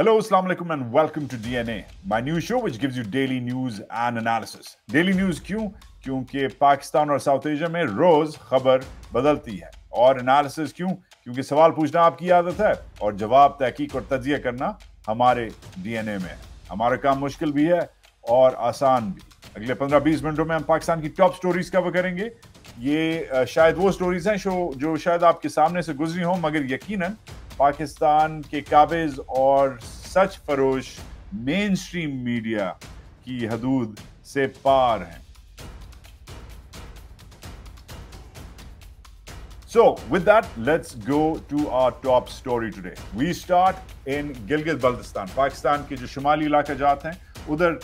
Hello, Assalamu alaikum and welcome to DNA, my new show which gives you daily news and analysis. Daily news क्यों? क्योंकि पाकिस्तान और south Asia में रोज खबर बदलती है. और एनालिसिस क्यों? क्योंकि सवाल पूछना आपकी आदत है और जवाब तहकीक और तज्जिया करना हमारे डीएनए में है. हमारा काम मुश्किल भी है और आसान भी. अगले 15-20 मिनटों में हम पाकिस्तान की टॉप स्टोरीज कवर करेंगे. ये शायद वो स्टोरीज हैं जो शायद आपके सामने से गुजरी हों, मगर यकीनन पाकिस्तान के काबिज और सच फरोश मेन स्ट्रीम मीडिया की हदूद से पार हैं. So, with that, let's go to our top story today. We start in Gilgit-Baltistan. Pakistan के जो शुमाली इलाका जात हैं, उधर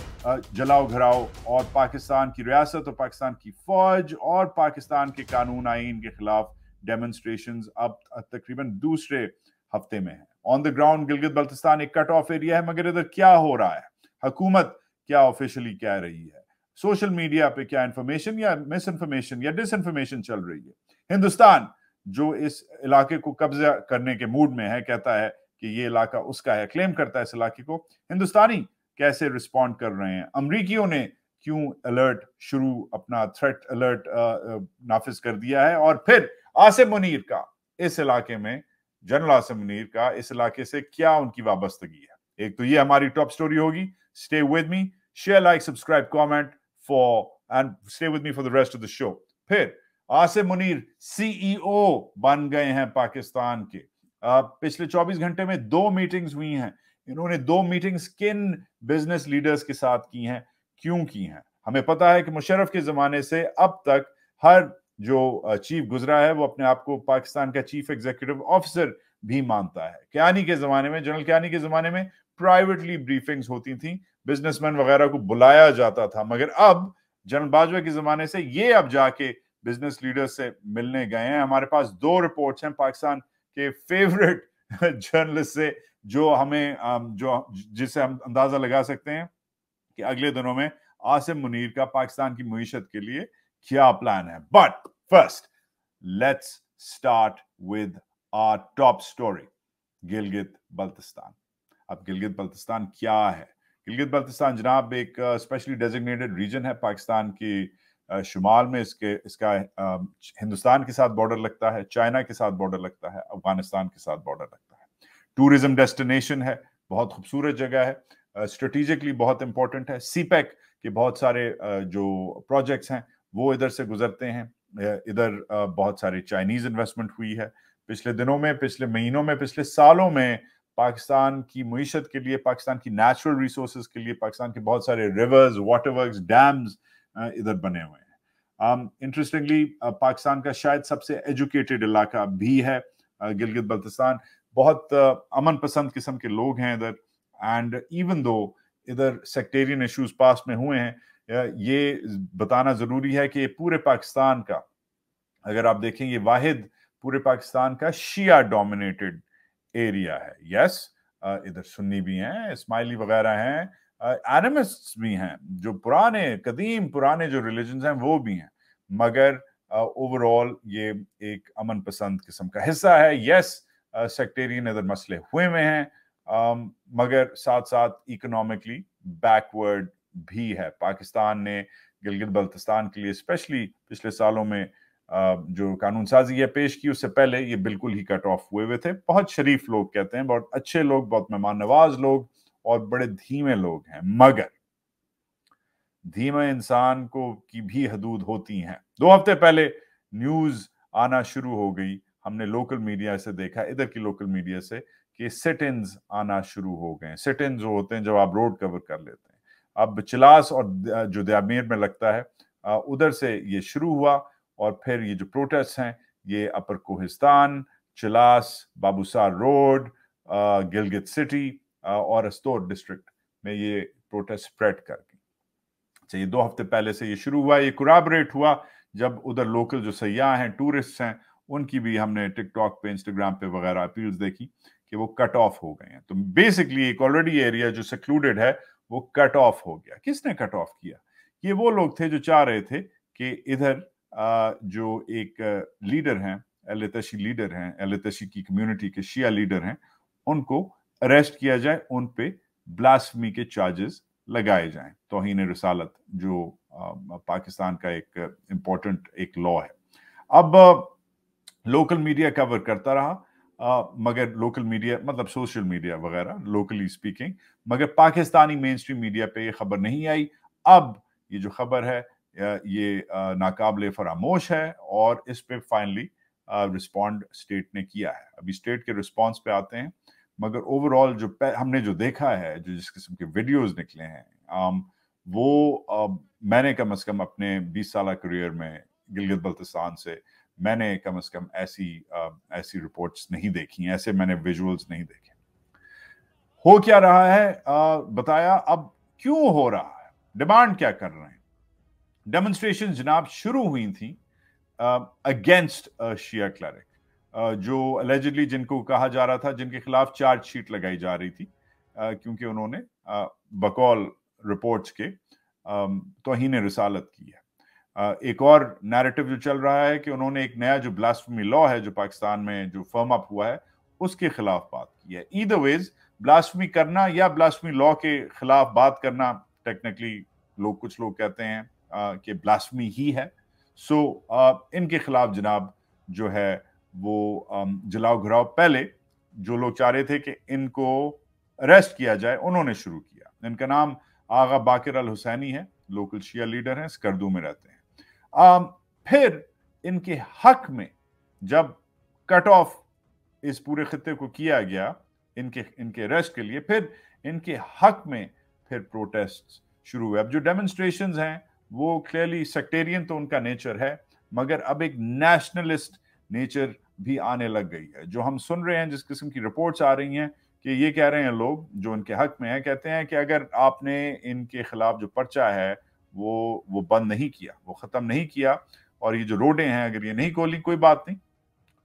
जलाओ घराओ और पाकिस्तान की रियासत और पाकिस्तान की फौज और पाकिस्तान के कानून आईन के खिलाफ डेमोन्स्ट्रेशंस अब तकरीबन दूसरे हफ्ते में है. On the ground Gilgit Baltistan एक कट ऑफ एरिया है, मगर इधर क्या हो रहा है, हुकूमत क्या ऑफिशियली कह रही है, सोशल मीडिया पे क्या इंफॉर्मेशन या मिस इन्फॉर्मेशन या डिस इन्फॉर्मेशन चल रही है. हिंदुस्तान जो इस इलाके को कब्जा करने के मूड में है, कहता है कि ये इलाका उसका है, क्लेम करता है इस इलाके को. हिंदुस्तानी कैसे रिस्पॉन्ड कर रहे हैं, अमरीकियों ने क्यों अलर्ट शुरू अपना थ्रेट अलर्ट नाफिज कर दिया है, और फिर आसिम मुनीर का इस इलाके में, जनरल आसिम मुनीर का इस इलाके से क्या उनकी वाबस्तगी है. एक तो ये हमारी टॉप स्टोरी होगी. Stay with me, share, like, subscribe, comment for and stay with me for the rest of the show. फिर आसिम मुनीर सीईओ बन गए हैं पाकिस्तान के. पिछले 24 घंटे में 2 मीटिंग्स हुई हैं. इन्होंने 2 मीटिंग्स किन बिजनेस लीडर्स के साथ की हैं, क्यों की हैं? हमें पता है कि मुशर्रफ के जमाने से अब तक हर जो चीफ गुजरा है वो अपने आप को पाकिस्तान का चीफ एग्जीक्यूटिव ऑफिसर भी मानता है. क्यानी के जमाने में, जनरल क्यानी के जमाने में प्राइवेटली ब्रीफिंग्स होती थी, बिजनेसमैन वगैरह को बुलाया जाता था. मगर अब जनरल बाजवा के जमाने से ये अब जाके बिजनेस लीडर से मिलने गए हैं. हमारे पास 2 रिपोर्ट्स हैं पाकिस्तान के फेवरेट जर्नलिस्ट से, जो हमें जिससे हम अंदाजा लगा सकते हैं कि अगले दिनों में आसिम मुनीर का पाकिस्तान की मईशत के लिए क्या प्लान है. But first let's start with our top story, Gilgit Baltistan. अब गिलगित बल्तिस्तान क्या है? गिलगित बल्तिस्तान जनाब एक स्पेशली डेजिग्नेटेड रीजन है पाकिस्तान की शुमाल में. इसका हिंदुस्तान के साथ बॉर्डर लगता है, चाइना के साथ बॉर्डर लगता है, अफगानिस्तान के साथ बॉर्डर लगता है. टूरिज्म डेस्टिनेशन है, बहुत खूबसूरत जगह है, स्ट्रेटेजिकली बहुत इंपॉर्टेंट है. सीपेक के बहुत सारे जो प्रोजेक्ट्स हैं वो इधर से गुजरते हैं. इधर बहुत सारी चाइनीज इन्वेस्टमेंट हुई है पिछले दिनों में, पिछले महीनों में, पिछले सालों में. पाकिस्तान की मईशत के लिए, पाकिस्तान की नेचुरल रिसोर्सेज के लिए पाकिस्तान के बहुत सारे रिवर्स, वाटरवर्क्स, डैम्स इधर बने हुए हैं. इंटरेस्टिंगली पाकिस्तान का शायद सबसे एजुकेटेड इलाका भी है गिलगित बल्तिस्तान. बहुत अमन पसंद किस्म के लोग हैं इधर. एंड इवन दो इधर सेक्टेरियन इश्यूज पास में हुए हैं, ये बताना जरूरी है कि पूरे पाकिस्तान का, अगर आप देखें, ये वाहिद पूरे पाकिस्तान का शिया डोमिनेटेड एरिया है. यस, इधर सुन्नी भी हैं, इस्माइली वगैरह हैं, एनिमिस्ट्स भी हैं, जो पुराने जो रिलीजन्स हैं वो भी हैं, मगर ओवरऑल ये एक अमन पसंद किस्म का हिस्सा है. यस, सेक्टेरियन इधर मसले हुए हैं, मगर साथ साथ इकोनॉमिकली बैकवर्ड भी है. पाकिस्तान ने गिलगित बल्तिस्तान के लिए स्पेशली पिछले सालों में जो कानून साजी है पेश की, उससे पहले ये बिल्कुल ही कट ऑफ हुए थे. बहुत शरीफ लोग कहते हैं, बहुत अच्छे लोग, बहुत मेहमान नवाज लोग और बड़े धीमे लोग हैं, मगर धीमे इंसान को की भी हदूद होती हैं. 2 हफ्ते पहले न्यूज आना शुरू हो गई. हमने लोकल मीडिया से देखा, इधर की लोकल मीडिया से, कि सिट इन्स आना शुरू हो गए. सिट इन जो होते हैं जब आप रोड कवर कर लेते हैं. अब चिलास और जो दयामीर में लगता है उधर से ये शुरू हुआ, और फिर ये जो प्रोटेस्ट हैं ये अपर कोहिस्तान, चिलास, बाबूसार रोड, गिलगित सिटी और अस्तोर डिस्ट्रिक्ट में ये प्रोटेस्ट स्प्रेड कर गई. अच्छा, ये 2 हफ्ते पहले से ये शुरू हुआ. ये कोराबरेट हुआ जब उधर लोकल जो सयाह हैं, टूरिस्ट हैं, उनकी भी हमने टिकटॉक पे, इंस्टाग्राम पे वगैरह अपील्स देखी कि वो कट ऑफ हो गए हैं. तो बेसिकली एक ऑलरेडी एरिया जो सेक्लूडेड है वो कट ऑफ हो गया. किसने कट ऑफ किया? ये वो लोग थे जो चाह रहे थे कि इधर जो एक लीडर हैं, एलतशी लीडर हैं, एलतशी की कम्युनिटी के शिया लीडर हैं, उनको अरेस्ट किया जाए, उन पे ब्लास्फेमी के चार्जेस लगाए जाएं। तौहीन रिसालत जो पाकिस्तान का एक इम्पोर्टेंट एक लॉ है। अब लोकल मीडिया कवर करता रहा, मगर लोकल मीडिया मतलब सोशल मीडिया वगैरह लोकली स्पीकिंग, मगर पाकिस्तानी मेन स्ट्रीम मीडिया पे ये खबर नहीं आई। अब ये जो खबर है ये नाकाबिले फरामोश है और इस पे फाइनली रिस्पॉन्ड स्टेट ने किया है। अभी स्टेट के रिस्पॉन्स पे आते हैं, मगर ओवरऑल जो हमने जो देखा है, जो जिस किस्म के वीडियोस निकले हैं, वो मैंने कम से कम अपने 20 साल करियर में गिलगित बल्तिस्तान से मैंने कम से कम ऐसी रिपोर्ट्स नहीं देखी, ऐसे मैंने विजुअल्स नहीं देखे। हो क्या रहा है बताया। अब क्यों हो रहा है, डिमांड क्या कर रहे हैं। डेमोन्स्ट्रेशन जनाब शुरू हुई थी अगेंस्ट शिया क्लरिक, जो अलेजिडली जिनको कहा जा रहा था, जिनके खिलाफ चार्जशीट लगाई जा रही थी क्योंकि उन्होंने बकौल रिपोर्ट्स के तौहीन रिसालत की है। एक और नैरेटिव जो चल रहा है कि उन्होंने एक नया जो ब्लास्फेमी लॉ है जो पाकिस्तान में जो फर्म अप हुआ है उसके खिलाफ बात की है। ईदर वेज ब्लास्फेमी करना या ब्लास्फेमी लॉ के खिलाफ बात करना, टेक्निकली कुछ लोग कहते हैं कि ब्लास्फेमी ही है। सो इनके खिलाफ जनाब जो है वो जलाओ घराव पहले जो लोग चाह रहे थे कि इनको अरेस्ट किया जाए, उन्होंने शुरू किया। इनका नाम आगा बाकिर अल हुसैनी है, लोकल शिया लीडर हैं, स्कर्दू में रहते हैं। फिर इनके हक में जब कट ऑफ इस पूरे खित्ते को किया गया इनके अरेस्ट के लिए, फिर इनके हक में फिर प्रोटेस्ट शुरू हुए। अब जो डेमोन्स्ट्रेशंस हैं वो क्लियरली सेक्टेरियन तो उनका नेचर है, मगर अब एक नेशनलिस्ट नेचर भी आने लग गई है। जो हम सुन रहे हैं, जिस किस्म की रिपोर्ट्स आ रही हैं कि ये कह रहे हैं लोग जो इनके हक में है, कहते हैं कि अगर आपने इनके खिलाफ जो पर्चा है वो बंद नहीं किया, वो खत्म नहीं किया, और ये जो रोडें हैं अगर ये नहीं खोली, कोई बात नहीं,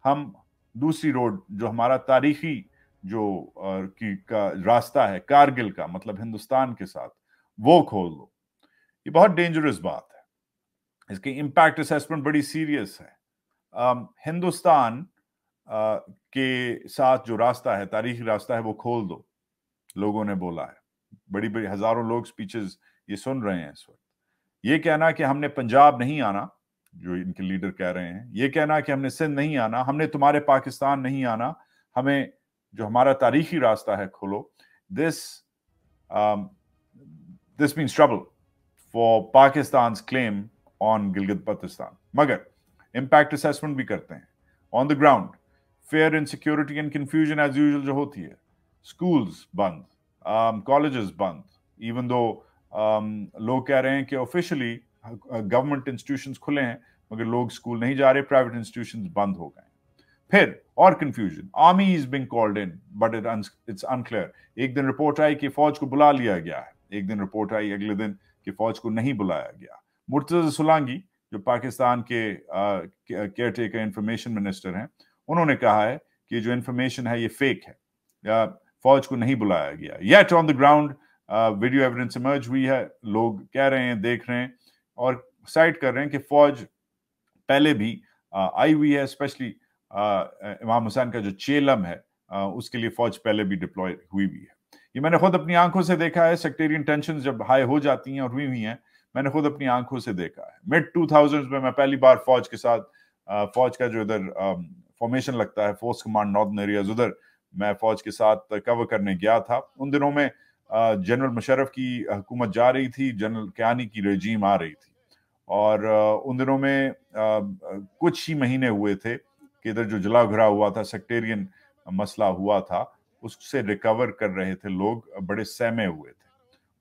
हम दूसरी रोड जो हमारा तारीखी जो का रास्ता है कारगिल का, मतलब हिंदुस्तान के साथ, वो खोल दो। ये बहुत डेंजरस बात है, इसकी इम्पैक्ट असेसमेंट बड़ी सीरियस है। हिंदुस्तान के साथ जो रास्ता है, तारीखी रास्ता है, वो खोल दो, लोगों ने बोला है। बड़ी बड़ी हजारों लोग स्पीचेस ये सुन रहे हैं इस वक्त। ये कहना कि हमने पंजाब नहीं आना, जो इनके लीडर कह रहे हैं, ये कहना कि हमने सिंध नहीं आना, हमने तुम्हारे पाकिस्तान नहीं आना, हमें जो हमारा तारीखी रास्ता है खोलो, this means trouble for Pakistan claim on Gilgit Baltistan. मगर इम्पैक्ट असेसमेंट भी करते हैं on the ground. Fear insecurity and confusion as usual जो होती है, स्कूल्स बंद, कॉलेजेस बंद, इवन दो लोग कह रहे हैं कि ऑफिशियली गवर्नमेंट इंस्टीट्यूशंस खुले हैं, मगर लोग स्कूल नहीं जा रहे, प्राइवेट इंस्टीट्यूशंस बंद हो गए। फिर और confusion, army is being called in but it's unclear. एक दिन रिपोर्ट आई कि फौज को बुला लिया गया है, एक दिन रिपोर्ट आई अगले दिन कि फौज को नहीं बुलाया गया। मुर्तजा सुलांगी जो पाकिस्तान के केयर टेकर इंफॉर्मेशन मिनिस्टर हैं, उन्होंने कहा है कि जो इंफॉर्मेशन है ये फेक है, फौज को नहीं बुलाया गया। Yet on the ground video evidence emerge हुई है, लोग कह रहे हैं, देख रहे हैं और साइड कर रहे हैं कि फौज पहले भी आई हुई है, स्पेशली इमाम हुसैन का जो चेलम है उसके लिए फौज पहले भी डिप्लॉय हुई है। ये मैंने खुद अपनी आंखों से देखा है। सेक्टेरियन टेंशन जब हाई हो जाती हैं और हुई हैं, मैंने खुद अपनी आंखों से देखा है। मिड 2000s में मैं पहली बार फौज के साथ, फौज का जो इधर फॉर्मेशन लगता है, फोर्स कमांड नॉर्दर्न एरियाज, उधर मैं फौज के साथ कवर करने गया था। उन दिनों में जनरल मुशर्रफ की हुकूमत जा रही थी, जनरल कियानी की रेजीम आ रही थी, और उन दिनों में कुछ ही महीने हुए थे कि इधर जो जला घरा हुआ था, सेक्टेरियन मसला हुआ था, उससे रिकवर कर रहे थे लोग, बड़े सहमे हुए थे।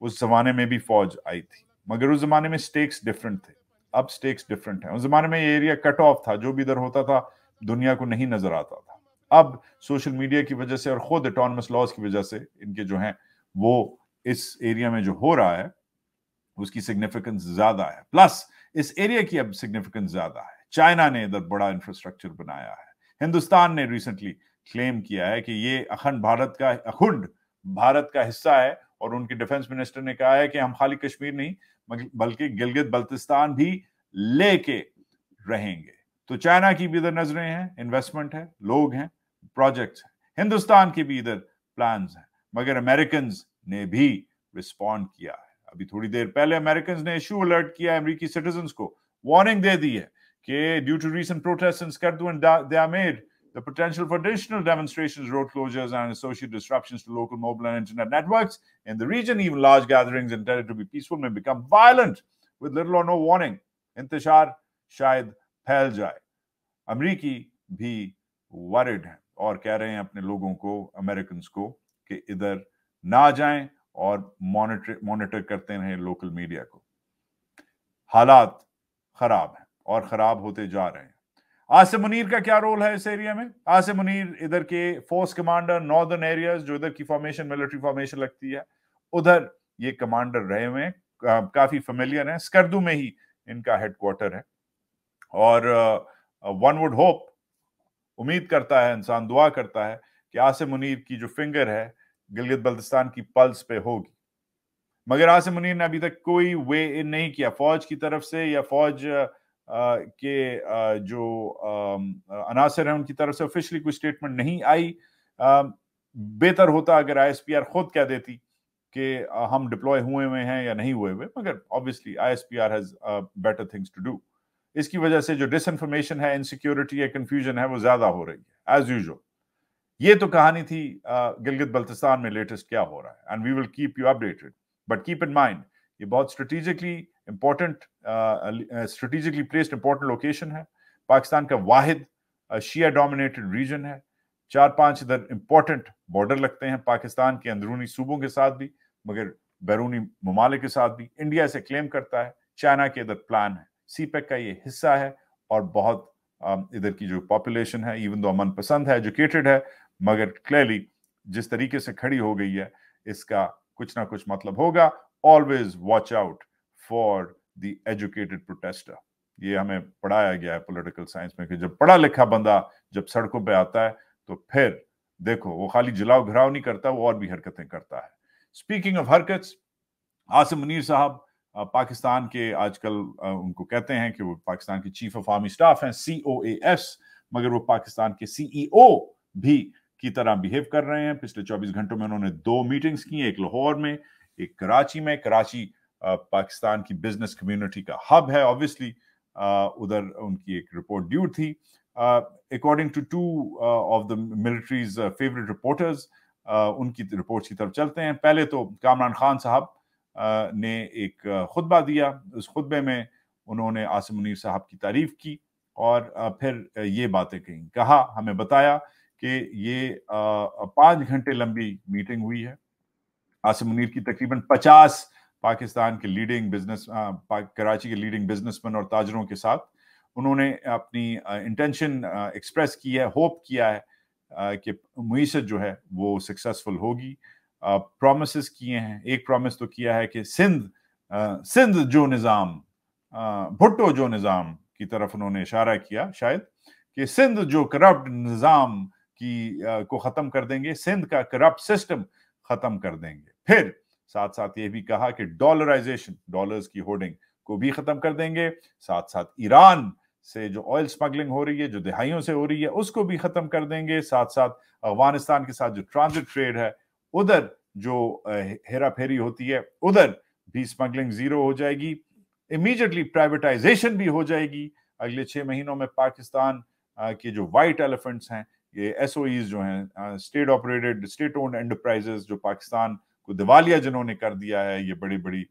उस जमाने में भी फौज आई थी, मगर उस जमाने में स्टेक्स डिफरेंट थे, अब स्टेक्स डिफरेंट हैं। उस जमाने में ये एरिया कट ऑफ था, जो भी इधर होता था दुनिया को नहीं नजर आता था। अब सोशल मीडिया की वजह से और खुद ऑटोनमस लॉज की वजह से इनके जो हैं वो इस एरिया में जो हो रहा है उसकी सिग्निफिकेंस ज्यादा है। प्लस इस एरिया की अब सिग्निफिकेंस ज्यादा है। चाइना ने इधर बड़ा इंफ्रास्ट्रक्चर बनाया है। हिंदुस्तान ने रिसेंटली क्लेम किया है कि ये अखंड भारत का हिस्सा है, और उनके डिफेंस मिनिस्टर ने कहा है कि हम खाली कश्मीर नहीं बल्कि गिलगित बल्तिस्तान भी लेके रहेंगे। तो चाइना की भी इधर नजरें हैं, इन्वेस्टमेंट है, लोग हैं, प्रोजेक्ट्स हैं। हिंदुस्तान के भी इधर प्लान्स हैं। मगर अमेरिकन ने भी रिस्पॉन्ड किया है। अभी थोड़ी देर पहले अमेरिकन ने इशू अलर्ट किया अमेरिकी सिटीजन्स को, वार्निंग दे दी है कि due to recent protest in Skardu and Diamer, the potential for additional demonstrations, road closures, and associated disruptions to local mobile and internet networks in the region. Even large gatherings intended to be peaceful may become violent with little or no warning. इंतशार शायद फैल जाए। अमरीकी भी worried हैं और कह रहे हैं अपने लोगों को, अमेरिकन्स को, कि इधर ना जाएं और मॉनिटर करते रहें लोकल मीडिया को। हालात खराब हैं और खराब होते जा रहे हैं। आसिम मुनीर का क्या रोल है इस एरिया में? आसिम मुनीर इधर के फोर्स कमांडर, नॉर्दर्न एरियाज, जो इधर की फॉर्मेशन मिलिट्री फॉर्मेशन लगती है, उधर ये कमांडर रहे हुए हैं, काफी फेमिलियर हैं। स्कर्दू में ही इनका हेडक्वार्टर है और वन वुड होप, उम्मीद करता है इंसान, दुआ करता है कि आसिम मुनीर की जो फिंगर है गिलगित बल्तिस्तान की पल्स पे होगी। मगर आसिम मुनीर ने अभी तक कोई वे इन नहीं किया फौज की तरफ से या फौज के जो अनासर हैं उनकी तरफ से ऑफिशियली कोई स्टेटमेंट नहीं आई। बेहतर होता अगर आईएसपीआर खुद कह देती कि हम डिप्लॉय हुए हैं या नहीं हुए, मगर obviously ISPR has better things to do. इसकी वजह से जो डिसइंफॉर्मेशन है, इनसिक्योरिटी है, कंफ्यूजन है, वो ज्यादा हो रही है एज यूजुअल। ये तो कहानी थी गिलगित बल्तिस्तान में लेटेस्ट क्या हो रहा है, and we will keep you updated. But keep in mind ये बहुत strategically important, strategically placed important location है। पाकिस्तान का वाहिद शिया डोमिनेटेड रीजन है। 4-5 इधर इंपॉर्टेंट बॉर्डर लगते हैं पाकिस्तान के अंदरूनी सूबों के साथ भी, मगर बैरूनी ममालिक के साथ भी। इंडिया इसे क्लेम करता है, चाइना के इधर प्लान है, सीपेक का ये हिस्सा है। और बहुत इधर की जो पॉपुलेशन है, इवन दो अमन पसंद है, एजुकेटेड है, मगर क्लियरली जिस तरीके से खड़ी हो गई है, इसका कुछ ना कुछ मतलब होगा। Always watch out for the educated protester. ये हमें पढ़ाया गया है पॉलिटिकल साइंस में कि जब पढ़ा लिखा बंदा जब सड़कों पे आता है तो फिर देखो वो खाली जलाओ घराव नहीं करता, वो और भी हरकतें करता है। स्पीकिंग ऑफ हरकत्स, आसिम मुनीर साहब पाकिस्तान के आजकल उनको कहते हैं कि वो पाकिस्तान के चीफ ऑफ आर्मी स्टाफ हैं, COAS, मगर वो पाकिस्तान के CEO भी की तरह बिहेव कर रहे हैं। पिछले 24 घंटों में उन्होंने 2 मीटिंग्स की, एक लाहौर में, एक कराची में। कराची पाकिस्तान की बिजनेस कम्युनिटी का हब है, ऑब्वियसली उधर उनकी एक रिपोर्ट ड्यू थी। According to 2 of the military's favourite reporters, उनकी रिपोर्ट्स की तरफ चलते हैं। पहले तो कामरान खान साहब ने एक खुतबा दिया। उस खुतबे में उन्होंने आसिम मुनीर साहब की तारीफ की और फिर ये बातें कही। कहा, हमें बताया कि ये 5 घंटे लंबी मीटिंग हुई है आसिम मुनीर की तकरीबन 50 पाकिस्तान के लीडिंग बिजनेस, कराची के लीडिंग बिजनेसमैन और ताजरों के साथ। उन्होंने अपनी इंटेंशन एक्सप्रेस की है, होप किया है कि मुईशत जो है वो सक्सेसफुल होगी। प्रॉमिसेस किए हैं। एक प्रॉमिस तो किया है कि सिंध जो निज़ाम, भुट्टो जो निज़ाम की तरफ उन्होंने इशारा किया शायद, कि सिंध जो करप्ट निज़ाम की को ख़त्म कर देंगे, सिंध का करप्ट सिस्टम ख़त्म कर देंगे। फिर साथ साथ ये भी कहा कि डॉलराइजेशन, डॉलर्स की होर्डिंग को भी ख़त्म कर देंगे। साथ साथ ईरान से जो ऑयल स्मगलिंग हो रही है, जो दहाइयों से हो रही है, उसको भी ख़त्म कर देंगे। साथ साथ अफगानिस्तान के साथ जो ट्रांजिट ट्रेड है, उधर जो हेरा फेरी होती है, उधर भी स्मगलिंग जीरो हो जाएगी। इमीडिएटली प्राइवेटाइजेशन भी हो जाएगी। अगले 6 महीनों में पाकिस्तान के जो वाइट एलिफेंट्स हैं, ये SOEs जो हैं, state operated, state owned enterprises, जो पाकिस्तान को दिवालिया जिन्होंने कर दिया है, ये बड़ी बड़ी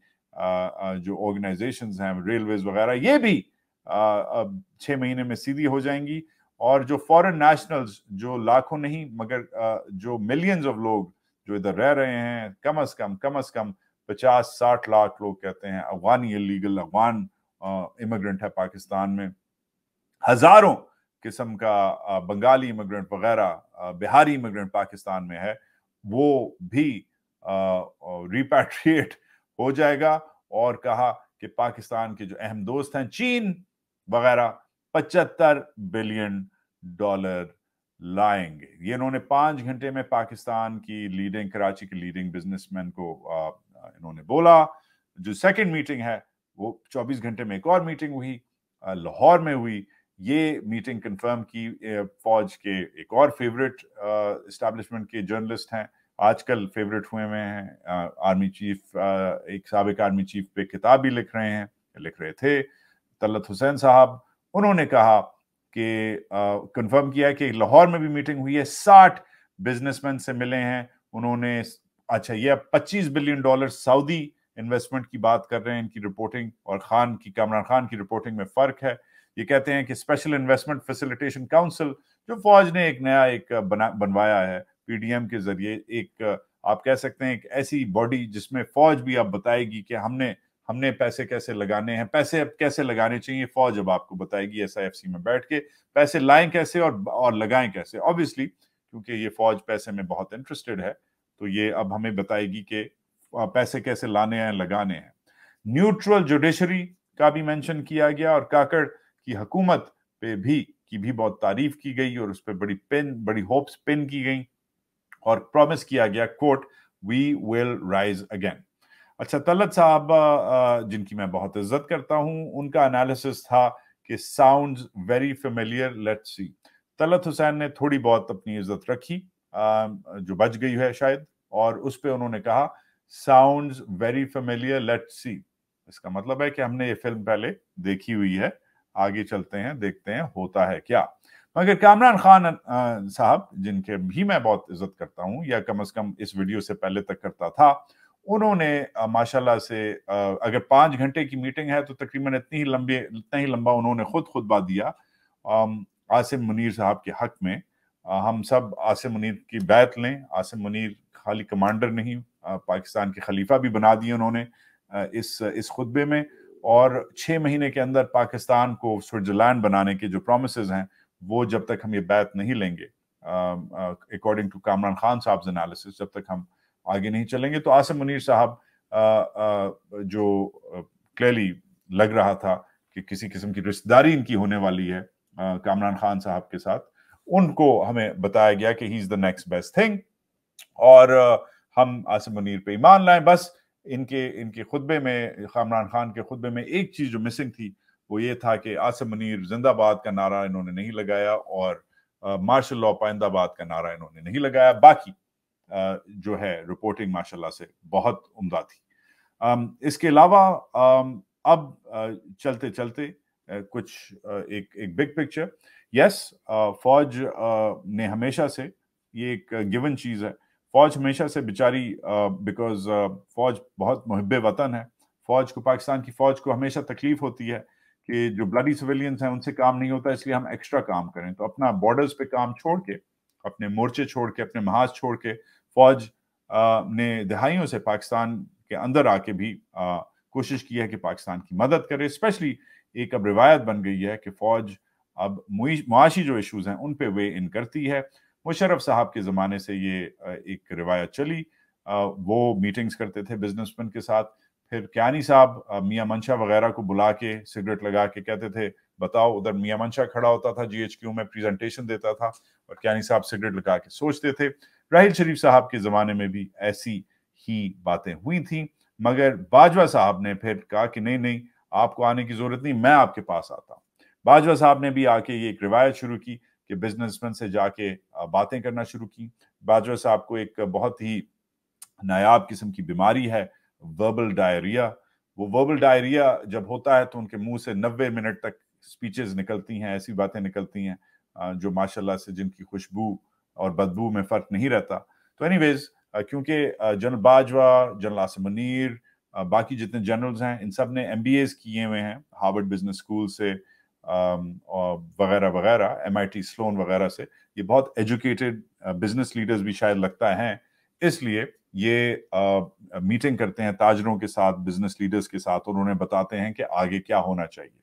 जो ऑर्गेनाइजेशंस हैं, रेलवेज वगैरह, ये भी अब 6 महीने में सीधी हो जाएंगी। और जो फॉरेन नेशनल्स, जो लाखों नहीं मगर जो मिलियंस ऑफ लोग जो इधर रह रहे हैं, कम से कम 50-60 लाख लोग कहते हैं अफगानी इलीगल अफगान इमिग्रेंट है पाकिस्तान में। हजारों किस्म का बंगाली इमिग्रेंट वगैरह, बिहारी इमिग्रेंट पाकिस्तान में है, वो भी रिपैट्रिएट हो जाएगा। और कहा कि पाकिस्तान के जो अहम दोस्त हैं, चीन वगैरह, $75 बिलियन लाएंगे। ये इन्होंने 5 घंटे में पाकिस्तान की लीडिंग, कराची के लीडिंग बिजनेसमैन को इन्होंने बोला। जो सेकंड मीटिंग है वो 24 घंटे में एक और मीटिंग हुई, लाहौर में हुई। ये मीटिंग कंफर्म की फौज के एक और फेवरेट एस्टैब्लिशमेंट के जर्नलिस्ट हैं, आजकल फेवरेट हुए हैं। आर्मी चीफ, एक साबिक आर्मी चीफ पे किताब भी लिख रहे हैं, लिख रहे थे, तलत हुसैन साहब। उन्होंने कहा कि कंफर्म किया कि लाहौर में भी मीटिंग हुई है, 60 बिजनेसमैन से मिले हैं उन्होंने। अच्छा, ये अब $25 बिलियन सऊदी इन्वेस्टमेंट की बात कर रहे हैं। इनकी रिपोर्टिंग और कामरान खान की रिपोर्टिंग में फर्क है। ये कहते हैं कि स्पेशल इन्वेस्टमेंट फैसिलिटेशन काउंसिल जो फौज ने एक नया बनवाया है पीडीएम के जरिए, एक आप कह सकते हैं एक ऐसी बॉडी जिसमें फौज भी अब बताएगी कि हमने पैसे कैसे लगाने हैं, पैसे अब कैसे लगाने चाहिए, फौज अब आपको बताएगी एसआईएफसी में बैठ के पैसे लाएं कैसे और लगाएं कैसे। ऑब्वियसली क्योंकि ये फौज पैसे में बहुत इंटरेस्टेड है, तो ये अब हमें बताएगी कि पैसे कैसे लाने हैं, लगाने हैं। न्यूट्रल जुडिशरी का भी मेंशन किया गया और काकड़ की हुकूमत पे भी बहुत तारीफ की गई और उस पर बड़ी होप्स पिन की गई और प्रॉमिस किया गया, quote, we will rise again. अच्छा, तलत साहब जिनकी मैं बहुत इज्जत करता हूं, उनका एनालिसिस था कि sounds very familiar, let's see. Talat Hussain ने थोड़ी बहुत अपनी इज्जत रखी, जो बच गई है शायद, और उस पे उन्होंने कहा sounds very familiar, let's see. इसका मतलब है कि हमने ये फिल्म पहले देखी हुई है, आगे चलते हैं, देखते हैं होता है क्या। मगर कामरान खान साहब, जिनके भी मैं बहुत इज्जत करता हूं, या कम से कम इस वीडियो से पहले तक करता था, उन्होंने माशाल्लाह से अगर 5 घंटे की मीटिंग है तो तकरीबन इतना ही लंबा उन्होंने खुतबा दिया आसिम मुनीर साहब के हक में। हम सब आसिम मुनीर की बैत लें। आसिम मुनीर खाली कमांडर नहीं, पाकिस्तान के खलीफा भी बना दिए उन्होंने इस खुतबे में, और 6 महीने के अंदर पाकिस्तान को स्विट्जरलैंड बनाने के जो प्रोमिसेस हैं, वो जब तक हम ये बैत नहीं लेंगे, अकॉर्डिंग टू कामरान खान साहब एनालिसिस, जब तक हम आगे नहीं चलेंगे। तो आसिम मुनीर साहब जो क्लियरली लग रहा था कि किसी किस्म की रिश्तेदारी इनकी होने वाली है कामरान खान साहब के साथ, उनको हमें बताया गया कि he is the next best thing, और हम आसिम मुनीर पे ईमान लाएं। बस इनके खुतबे में, कामरान खान के खुतबे में एक चीज जो मिसिंग थी वो ये था कि आसिम मुनीर जिंदाबाद का नारा इन्होंने नहीं लगाया और मार्शल लॉ पाइंदाबाद का नारा इन्होंने नहीं लगाया। बाकी जो है रिपोर्टिंग माशाल्लाह से बहुत उम्दा थी। इसके अलावा अब चलते चलते कुछ एक बिग पिक्चर। यस, फौज ने हमेशा से, ये एक गिवन चीज है, फौज हमेशा से बेचारी, बिकॉज फौज बहुत मुहिब्बे वतन है, फौज को, पाकिस्तान की फौज को हमेशा तकलीफ होती है कि जो ब्लडी सिविलियंस हैं उनसे काम नहीं होता, इसलिए हम एक्स्ट्रा काम करें। तो अपना बॉर्डर्स पे काम छोड़ के, अपने मोर्चे छोड़ के, अपने महाज छोड़ के, फौज ने दहाइयों से पाकिस्तान के अंदर आके भी कोशिश की है कि पाकिस्तान की मदद करे। स्पेशली एक अब रिवायत बन गई है कि फौज अब मुआशी जो इश्यूज हैं उन पे वे इन करती है। मुशर्रफ साहब के ज़माने से ये एक रिवायत चली, वो मीटिंग्स करते थे बिजनेसमैन के साथ। फिर क्यानी साहब मियां मंशा वगैरह को बुला के सिगरेट लगा के कहते थे, बताओ, उधर मियां मंशा खड़ा होता था जीएचक्यू में, प्रेजेंटेशन देता था और क्यानी साहब सिगरेट लगा के सोचते थे। राहिल शरीफ साहब के ज़माने में भी ऐसी ही बातें हुई थी, मगर बाजवा साहब ने फिर कहा कि नहीं नहीं, आपको आने की जरूरत नहीं, मैं आपके पास आता हूँ। बाजवा साहब ने भी आके ये एक रिवायत शुरू की कि बिजनेसमैन से जाके बातें करना शुरू की। बाजवा साहब को एक बहुत ही नायाब किस्म की बीमारी है, वर्बल डायरिया। वो वर्बल डायरिया जब होता है तो उनके मुंह से 90 मिनट तक स्पीचेस निकलती हैं, ऐसी बातें निकलती हैं जो माशाल्लाह से जिनकी खुशबू और बदबू में फर्क नहीं रहता। तो एनीवेज, क्योंकि जनरल बाजवा, जनरल आसिम मुनीर, बाकी जितने जनरल्स हैं, इन सब ने MBAs किए हुए हैं हार्वर्ड बिजनेस स्कूल से और वगैरह वगैरह, MIT स्लोन वगैरह से। ये बहुत एजुकेटेड बिजनेस लीडर्स भी शायद लगता है, इसलिए ये मीटिंग करते हैं ताजरों के साथ, बिजनेस लीडर्स के साथ, और उन्हें बताते हैं कि आगे क्या होना चाहिए।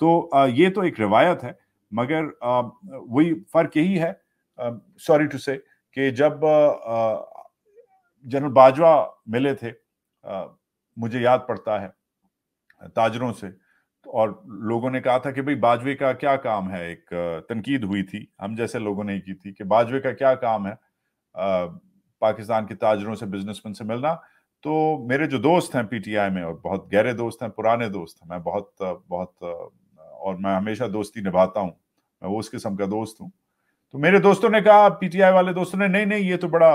तो ये तो एक रिवायत है, मगर वही फर्क यही है, सॉरी टू से, कि जब जनरल बाजवा मिले थे, मुझे याद पड़ता है ताजरों से, और लोगों ने कहा था कि भाई बाजवे का क्या काम है, एक तनकीद हुई थी, हम जैसे लोगों ने की थी कि बाजवे का क्या काम है पाकिस्तान के ताजरों से, बिजनेसमैन से मिलना। तो मेरे जो दोस्त हैं PTI में, और बहुत गहरे दोस्त हैं, पुराने दोस्त हैं, मैं बहुत और मैं हमेशा दोस्ती निभाता हूँ, मैं वो उस किस्म का दोस्त हूँ। तो मेरे दोस्तों ने कहा, पीटीआई वाले दोस्तों ने, नहीं नहीं ये तो बड़ा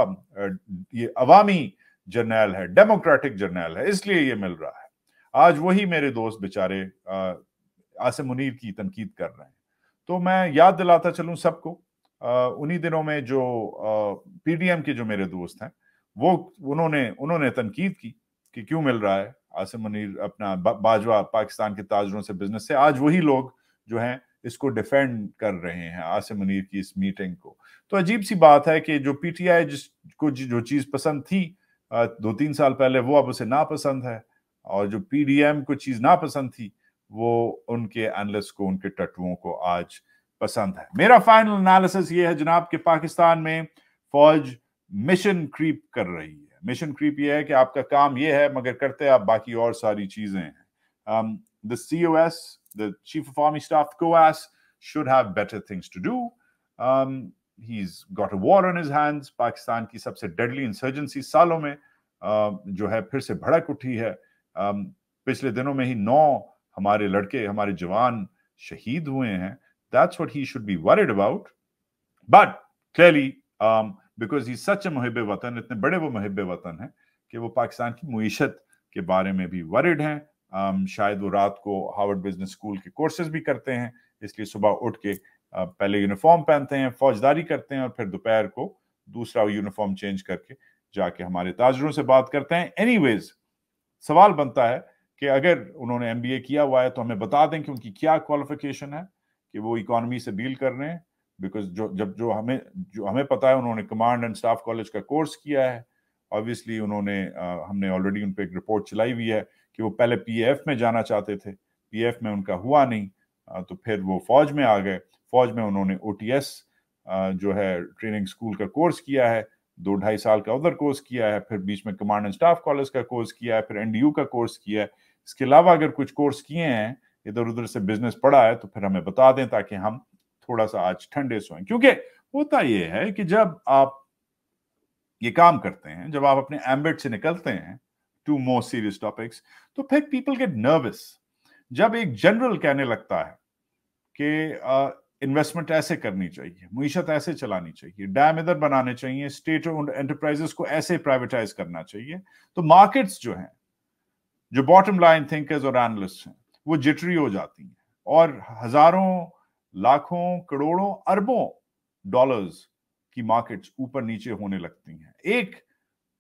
ये अवामी जर्नैल है, डेमोक्रेटिक जर्नैल है, इसलिए ये मिल रहा है। आज वही मेरे दोस्त बेचारे आसिम मुनीर की तनकीद कर रहे हैं। तो मैं याद दिलाता चलूं सबको, उन्हीं दिनों में जो पीडीएम के जो मेरे दोस्त हैं वो उन्होंने तनकीद की कि क्यों मिल रहा है आसिम मुनीर अपना बाजवा पाकिस्तान के ताजरों से बिजनेस से। आज वही लोग जो हैं इसको डिफेंड कर रहे हैं, आसिम मुनीर की इस मीटिंग को। तो अजीब सी बात है कि जो पीटीआई जिसको जो चीज पसंद थी 2-3 साल पहले, वो अब उसे नापसंद है, और जो पीडीएम को चीज नापसंद थी वो उनके एनालिस्ट को, उनके टट्टुओं को आज पसंद है। मेरा फाइनल एनालिसिस ये है जनाब कि पाकिस्तान में फौज मिशन क्रीप कर रही है। मिशन क्रीप ये है कि आपका काम ये है मगर करते आप बाकी और सारी चीजें हैं। The COS, the Chief of Army Staff, COAS, should have better things to do. He's got a war on his hands. Pakistan की सबसे डेडली इंसर्जेंसी सालों में जो है फिर से भड़क उठी है। पिछले दिनों में ही 9 हमारे लड़के, हमारे जवान शहीद हुए हैं। That's what he should be worried about. But clearly, because he's such a मुहिब वतन, इतने बड़े वो मुहिब वतन हैं कि वो पाकिस्तान की मुईशत के बारे में भी worried हैं। शायद वो रात को हार्वर्ड बिजनेस स्कूल के कोर्सेज भी करते हैं, इसलिए सुबह उठ के पहले यूनिफॉर्म पहनते हैं, फौजदारी करते हैं, और फिर दोपहर को दूसरा यूनिफॉर्म चेंज करके जाके हमारे ताजरों से बात करते हैं। एनीवेज, सवाल बनता है कि अगर उन्होंने एमबीए किया हुआ है तो हमें बता दें कि उनकी क्या क्वालिफिकेशन है कि वो इकोनॉमी से डील कर रहे हैं। बिकॉज जो हमें पता है, उन्होंने कमांड एंड स्टाफ कॉलेज का कोर्स किया है। ऑब्वियसली हमने ऑलरेडी उन पर एक रिपोर्ट चलाई हुई है कि वो पहले पीएफ में जाना चाहते थे, पीएफ में उनका हुआ नहीं, तो फिर वो फौज में आ गए। फौज में उन्होंने ओटीएस जो है ट्रेनिंग स्कूल का कोर्स किया है, 2-2.5 साल का उधर कोर्स किया है, फिर बीच में कमांड एंड स्टाफ कॉलेज का कोर्स किया है, फिर एनडीयू का कोर्स किया है। इसके अलावा अगर कुछ कोर्स किए हैं, इधर उधर से बिजनेस पढ़ा है, तो फिर हमें बता दें ताकि हम थोड़ा सा आज ठंडे सोएं। क्योंकि होता यह है कि जब आप ये काम करते हैं, जब आप अपने एम्बिट से निकलते हैं टू मोर सीरियस टॉपिक्स, तो फिर पीपल गेट नर्वस जब एक जनरल कहने लगता है कि इन्वेस्टमेंट ऐसे करनी चाहिए, मुईशत ऐसे चलानी चाहिए, डैम इधर बनाने चाहिए, स्टेट ओन्ड एंटरप्राइजेस को ऐसे प्राइवेटाइज करना चाहिए। तो मार्केट्स जो हैं, जो बॉटम लाइन थिंकर्स और एनालिस्ट हैं, वो जिटरी हो जाती हैं और हजारों, लाखों, करोड़ों, अरबों डॉलर्स की मार्केट्स ऊपर नीचे होने लगती हैं। एक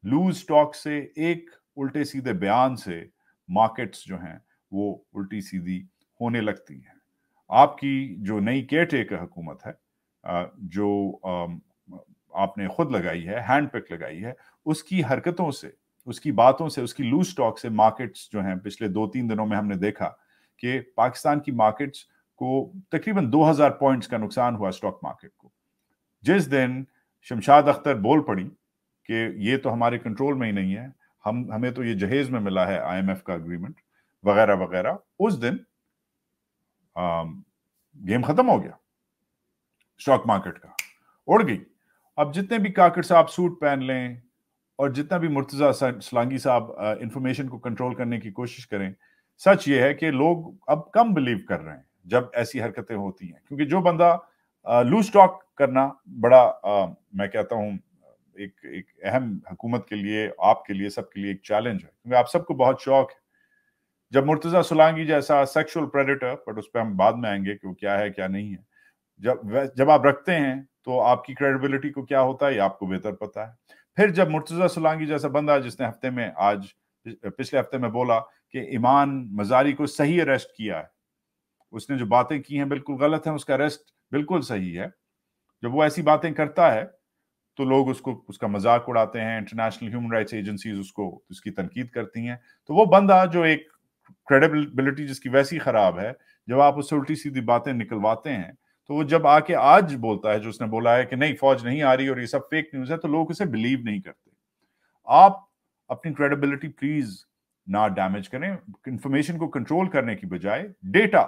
लूज स्टॉक से, एक उल्टे सीधे बयान से मार्केट्स जो हैं वो उल्टी सीधी होने लगती हैं। आपकी जो नई केयर टेकर हुकूमत है, जो आपने खुद लगाई है, हैंड पिक लगाई है, उसकी हरकतों से, उसकी बातों से, उसकी लूज स्टॉक से मार्केट्स जो हैं पिछले 2-3 दिनों में हमने देखा कि पाकिस्तान की मार्केट्स को तकरीबन 2000 पॉइंट्स का नुकसान हुआ स्टॉक मार्केट को। जिस दिन शमशाद अख्तर बोल पड़ी कि ये तो हमारे कंट्रोल में ही नहीं है, हमें तो ये जहेज में मिला है आईएमएफ का एग्रीमेंट वगैरह वगैरह, उस दिन गेम खत्म हो गया, स्टॉक मार्केट का उड़ गई। अब जितने भी काकड़ साहब सूट पहन लें और जितना भी मुर्तजा सलांगी साहब इंफॉर्मेशन को कंट्रोल करने की कोशिश करें, सच ये है कि लोग अब कम बिलीव कर रहे हैं जब ऐसी हरकतें होती हैं। क्योंकि जो बंदा लूज स्टॉक करना बड़ा मैं कहता हूं एक अहम हुकूमत के लिए, आपके लिए, सबके लिए एक चैलेंज है, क्योंकि आप सबको बहुत शौक है। जब मुर्तजा सुलांगी जैसा सेक्सुअल प्रेडेटर, बट उस पर हम बाद में आएंगे कि वो क्या है क्या नहीं है, जब आप रखते हैं तो आपकी क्रेडिबिलिटी को क्या होता है ये आपको बेहतर पता है। फिर जब मुर्तजा सुलांगी जैसा बंदा, जिसने पिछले हफ्ते में बोला कि ईमान मजारी को सही अरेस्ट किया है, उसने जो बातें की हैं बिल्कुल गलत हैं, उसका अरेस्ट बिल्कुल सही है, जब वो ऐसी बातें करता है तो लोग उसका मजाक उड़ाते हैं, इंटरनेशनल ह्यूमन राइट्स एजेंसीज उसकी तनकीद करती हैं। तो वो बंदा जो एक क्रेडिबिलिटी जिसकी वैसी खराब है, जब आप उससे उल्टी सीधी बातें निकलवाते हैं, तो वो जब आके आज बोलता है, जो उसने बोला है कि नहीं फौज नहीं आ रही और ये सब फेक न्यूज है, तो लोग उसे बिलीव नहीं करते। आप अपनी क्रेडिबिलिटी प्लीज ना डैमेज करें, इंफॉर्मेशन को कंट्रोल करने की बजाय डेटा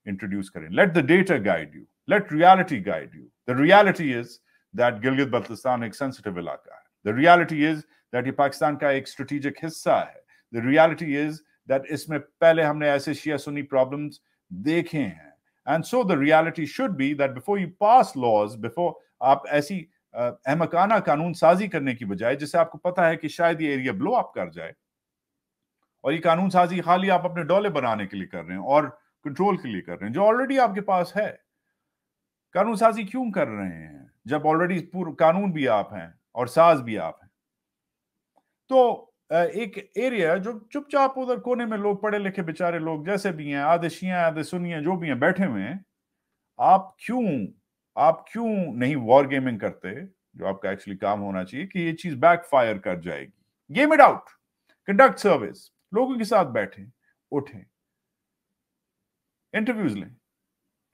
इंट्रोड्यूस करें। Let the data guide you, let reality guide you. The reality is that Gilgit Baltistan एक सेंसिटिव इलाका है। द रियलिटी इज दैट ये पाकिस्तान का एक स्ट्रेटेजिक हिस्सा है। द रियलिटी इज दैट इसमें पहले हमने ऐसे शिया सुन्नी प्रॉब्लम्स देखे हैं। And so the reality should be that before you pass laws, before आप ऐसी अहमकाना कानून साजी करने की बजाय, जिससे आपको पता है कि शायद ये एरिया ब्लो अप कर जाए, और ये कानून साजी खाली आप अपने डॉले बनाने के लिए कर रहे हैं और कंट्रोल के लिए कर रहे हैं, जो ऑलरेडी आपके पास है। कानून साजी क्यों कर रहे हैं जब ऑलरेडी पूरा कानून भी आप हैं और साज भी आप हैं? तो एक एरिया जो चुपचाप उधर कोने में लोग, पढ़े लिखे बेचारे लोग जैसे भी हैं, आधे शिया आधे सुन्नी जो भी हैं, बैठे हुए हैं, आप क्यों नहीं वॉर गेमिंग करते, जो आपका एक्चुअली काम होना चाहिए, कि ये चीज बैकफायर कर जाएगी। Game it out, conduct service, लोगों के साथ बैठे, उठें, इंटरव्यूज लें,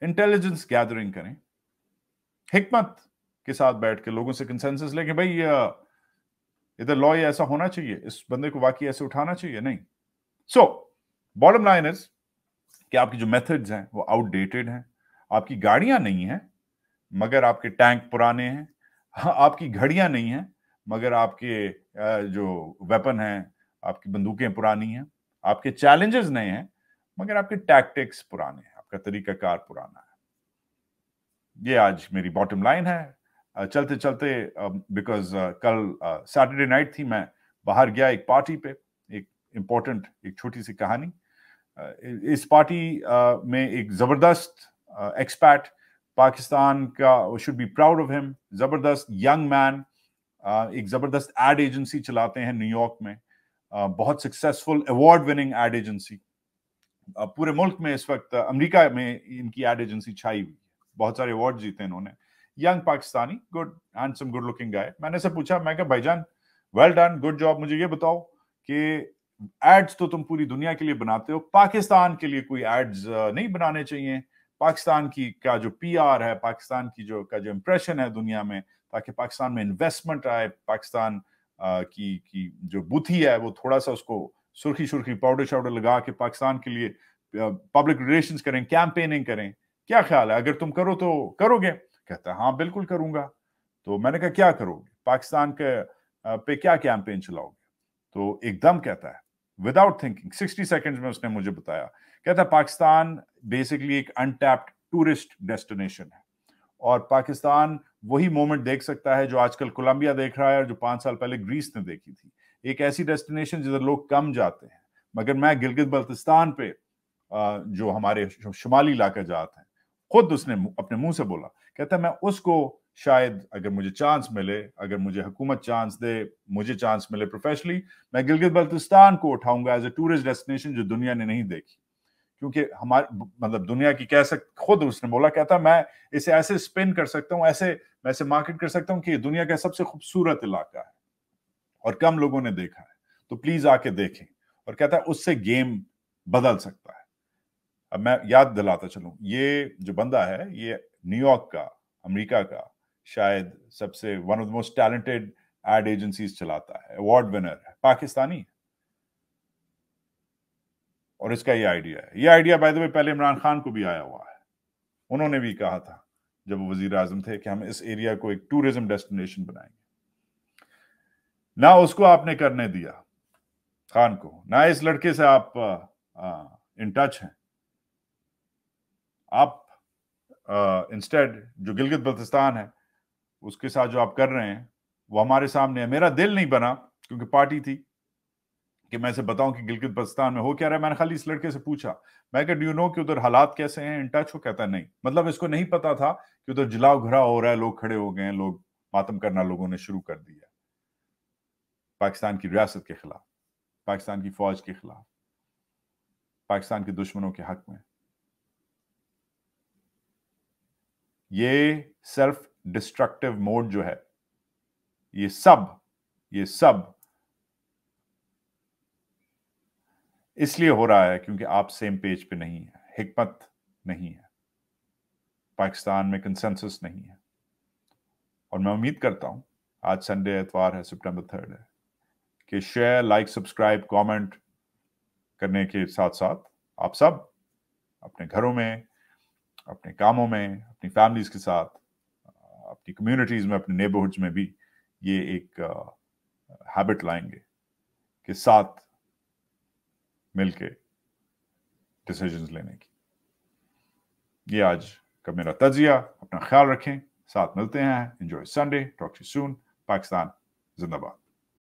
इंटेलिजेंस गैदरिंग करें, हिकमत के साथ बैठ के लोगों से कंसेंसस लेके, भाई इधर लॉ ऐसा होना चाहिए, इस बंदे को वाकई ऐसे उठाना चाहिए, नहीं। सो बॉटम लाइन इज कि आपकी जो मेथड्स हैं वो आउटडेटेड हैं, आपकी गाड़ियां नहीं हैं मगर आपके टैंक पुराने हैं, आपकी घड़ियां नहीं हैं मगर आपके जो वेपन हैं, आपकी बंदूकें पुरानी हैं, आपके चैलेंजेस नए हैं मगर आपके टैक्टिक्स पुराने हैं, आपका तरीकाकार पुराना है। ये आज मेरी बॉटम लाइन है। चलते चलते, बिकॉज कल सैटरडे नाइट थी, मैं बाहर गया एक पार्टी पे, एक इम्पोर्टेंट, एक छोटी सी कहानी। इस पार्टी में एक जबरदस्त एक्सपैट, पाकिस्तान का, should be proud of him, जबरदस्त यंग मैन, एक जबरदस्त एड एजेंसी चलाते हैं न्यूयॉर्क में, बहुत successful award winning ad agency. पूरे मुल्क में इस वक्त, अमेरिका में इनकी एड एजेंसी छाई हुई, बहुत सारे अवार्ड जीते इन्होंने। Young Pakistani, good handsome good looking guy. मैंने से पूछा, मैं कहा भाईजान वेल डन, गुड जॉब, मुझे ये बताओ कि एड्स तो तुम पूरी दुनिया के लिए बनाते हो, पाकिस्तान के लिए कोई एड्स नहीं बनाने चाहिए? पाकिस्तान की का जो पीआर है, पाकिस्तान की जो इंप्रेशन है दुनिया में, ताकि पाकिस्तान में इन्वेस्टमेंट आए, पाकिस्तान की जो बुथी है वो थोड़ा सा उसको सुर्खी पाउडर शाउडर लगा के पाकिस्तान के लिए पब्लिक रिलेशंस करें, कैंपेनिंग करें, क्या ख्याल है? अगर तुम करो तो करोगे? कहता है हाँ बिल्कुल करूंगा। तो मैंने कहा क्या करोगे, पाकिस्तान के पे क्या कैंपेन चलाओगे? तो एकदम कहता है, विदाउट थिंकिंग 60 सेकंड्स में उसने मुझे बताया, कहता है पाकिस्तान बेसिकली एक अनटैप्ड टूरिस्ट डेस्टिनेशन है, और पाकिस्तान वही मोमेंट देख सकता है जो आजकल कोलंबिया देख रहा है और जो 5 साल पहले ग्रीस ने देखी थी, एक ऐसी डेस्टिनेशन जिधर लोग कम जाते हैं। मगर मैं गिलगित बल्तिस्तान पे जो हमारे शुमाली इलाका जात हैं, खुद उसने अपने मुंह से बोला, कहता है मैं उसको शायद, अगर मुझे चांस मिले, अगर मुझे हुकूमत चांस दे, मुझे चांस मिले प्रोफेशनली, मैं गिलगित बल्तिस्तान को उठाऊंगा एज ए टूरिस्ट डेस्टिनेशन जो दुनिया ने नहीं देखी। क्योंकि हमारे मतलब दुनिया की कह सकते, खुद उसने बोला, कहता मैं इसे ऐसे स्पिन कर सकता हूँ, ऐसे मैं इसे मार्केट कर सकता हूँ कि दुनिया का सबसे खूबसूरत इलाका है और कम लोगों ने देखा है, तो प्लीज आके देखें। और कहता है उससे गेम बदल सकता है। अब मैं याद दिलाता चलूं, ये जो बंदा है ये न्यूयॉर्क का, अमेरिका का शायद सबसे one of the most talented ad agencies चलाता है, अवार्ड विनर है, पाकिस्तानी। और इसका ये आइडिया है, ये आइडिया बाय द वे पहले इमरान खान को भी आया हुआ है। उन्होंने भी कहा था जब वो वजीर आजम थे कि हम इस एरिया को एक टूरिज्म डेस्टिनेशन बनाएंगे। ना उसको आपने करने दिया खान को, ना इस लड़के से आप इन टच हैं। आप इंस्टेड जो गिलगित बल्तिस्तान है उसके साथ जो आप कर रहे हैं वो हमारे सामने है। मेरा दिल नहीं बना क्योंकि पार्टी थी कि मैं इसे बताऊं कि गिलगित बल्तिस्तान में हो क्या रहा है। मैंने खाली इस लड़के से पूछा, मैं कहा डू यू नो कि उधर हालात कैसे हैं, इन टच हो? कहता नहीं। मतलब इसको नहीं पता था कि उधर जलाओ घराव हो रहा है, लोग खड़े हो गए हैं, लोग मातम करना लोगों ने शुरू कर दिया पाकिस्तान की रियासत के खिलाफ, पाकिस्तान की फौज के खिलाफ, पाकिस्तान के दुश्मनों के हक में। ये सेल्फ डिस्ट्रक्टिव मोड जो है, ये सब इसलिए हो रहा है क्योंकि आप सेम पेज पे नहीं है, हिकमत नहीं है, पाकिस्तान में कंसेंसस नहीं है। और मैं उम्मीद करता हूं, आज संडे एतवार है, सितंबर 3 है, कि शेयर, लाइक, सब्सक्राइब, कमेंट करने के साथ साथ आप सब अपने घरों में, अपने कामों में, अपनी फैमिलीज के साथ, अपनी कम्युनिटीज में, अपने नेबरहुड्स में भी ये एक हैबिट लाएंगे कि साथ मिलके डिसीजंस लेने की। یہ آج کا میرا تجزیہ. اپنا خیال رکھیں, ساتھ ملتے ہیں. Enjoy Sunday, talk to you soon. Pakistan زندہ باد.